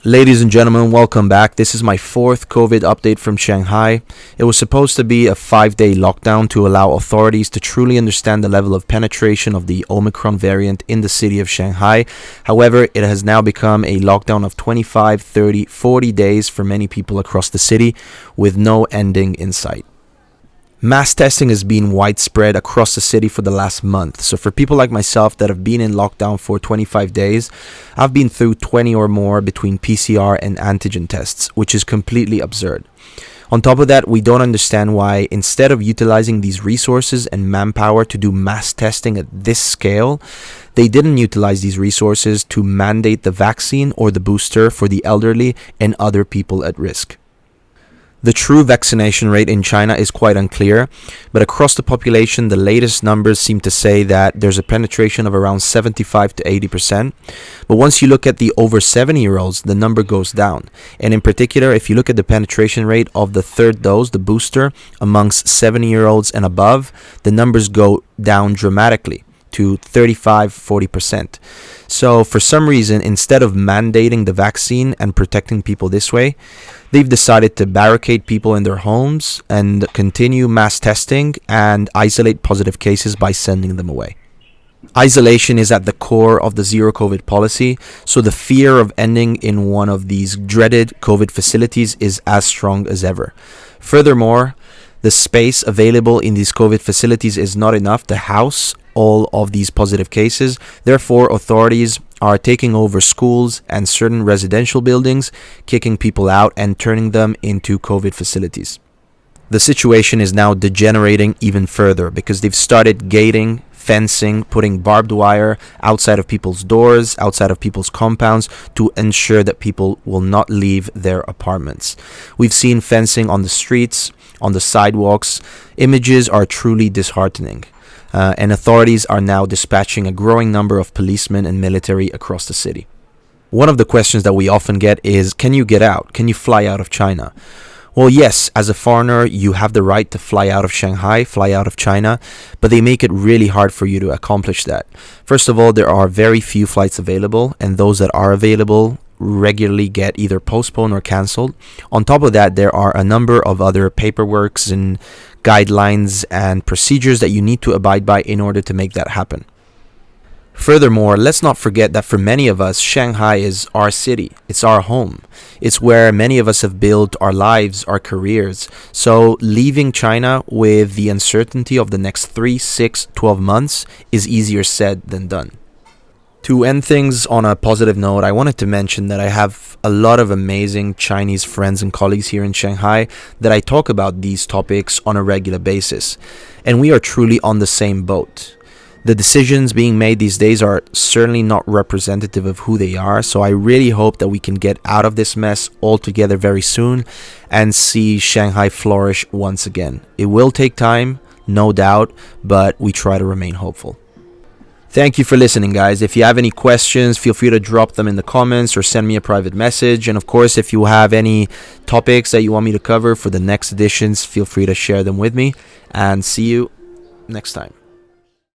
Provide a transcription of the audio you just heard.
Ladies and gentlemen, welcome back. This is my fourth COVID update from Shanghai. It was supposed to be a 5-day lockdown to allow authorities to truly understand the level of penetration of the Omicron variant in the city of Shanghai. However, it has now become a lockdown of 25, 30, 40 days for many people across the city with no ending in sight. Mass testing has been widespread across the city for the last month. So for people like myself that have been in lockdown for 25 days, I've been through 20 or more between PCR and antigen tests, which is completely absurd. On top of that, we don't understand why, instead of utilizing these resources and manpower to do mass testing at this scale, they didn't utilize these resources to mandate the vaccine or the booster for the elderly and other people at risk. The true vaccination rate in China is quite unclear, but across the population, the latest numbers seem to say that there's a penetration of around 75 to 80%. But once you look at the over 70-year-olds, the number goes down. And in particular, if you look at the penetration rate of the third dose, the booster, amongst 70-year-olds and above, the numbers go down dramatically to 35-40%. So for some reason, instead of mandating the vaccine and protecting people this way, they've decided to barricade people in their homes and continue mass testing and isolate positive cases by sending them away. Isolation is at the core of the zero COVID policy, so the fear of ending in one of these dreaded COVID facilities is as strong as ever. Furthermore, the space available in these COVID facilities is not enough to house all of these positive cases. Therefore, authorities are taking over schools and certain residential buildings, kicking people out and turning them into COVID facilities. The situation is now degenerating even further because they've started gating, fencing, putting barbed wire outside of people's doors, outside of people's compounds to ensure that people will not leave their apartments. We've seen fencing on the streets, on the sidewalks. Images are truly disheartening. And authorities are now dispatching a growing number of policemen and military across the city. One of the questions that we often get is, can you get out? Can you fly out of China? Well, yes, as a foreigner, you have the right to fly out of Shanghai, fly out of China, but they make it really hard for you to accomplish that. First of all, there are very few flights available, and those that are available regularly get either postponed or cancelled. On top of that, there are a number of other paperworks and guidelines and procedures that you need to abide by in order to make that happen. Furthermore, let's not forget that for many of us, Shanghai is our city. It's our home. It's where many of us have built our lives, our careers. So leaving China with the uncertainty of the next 3, 6, 12 months is easier said than done. To end things on a positive note, I wanted to mention that I have a lot of amazing Chinese friends and colleagues here in Shanghai that I talk about these topics on a regular basis. And we are truly on the same boat. The decisions being made these days are certainly not representative of who they are, so I really hope that we can get out of this mess altogether very soon and see Shanghai flourish once again. It will take time, no doubt, but we try to remain hopeful. Thank you for listening, guys. If you have any questions, feel free to drop them in the comments or send me a private message. And of course, if you have any topics that you want me to cover for the next editions, feel free to share them with me. And see you next time.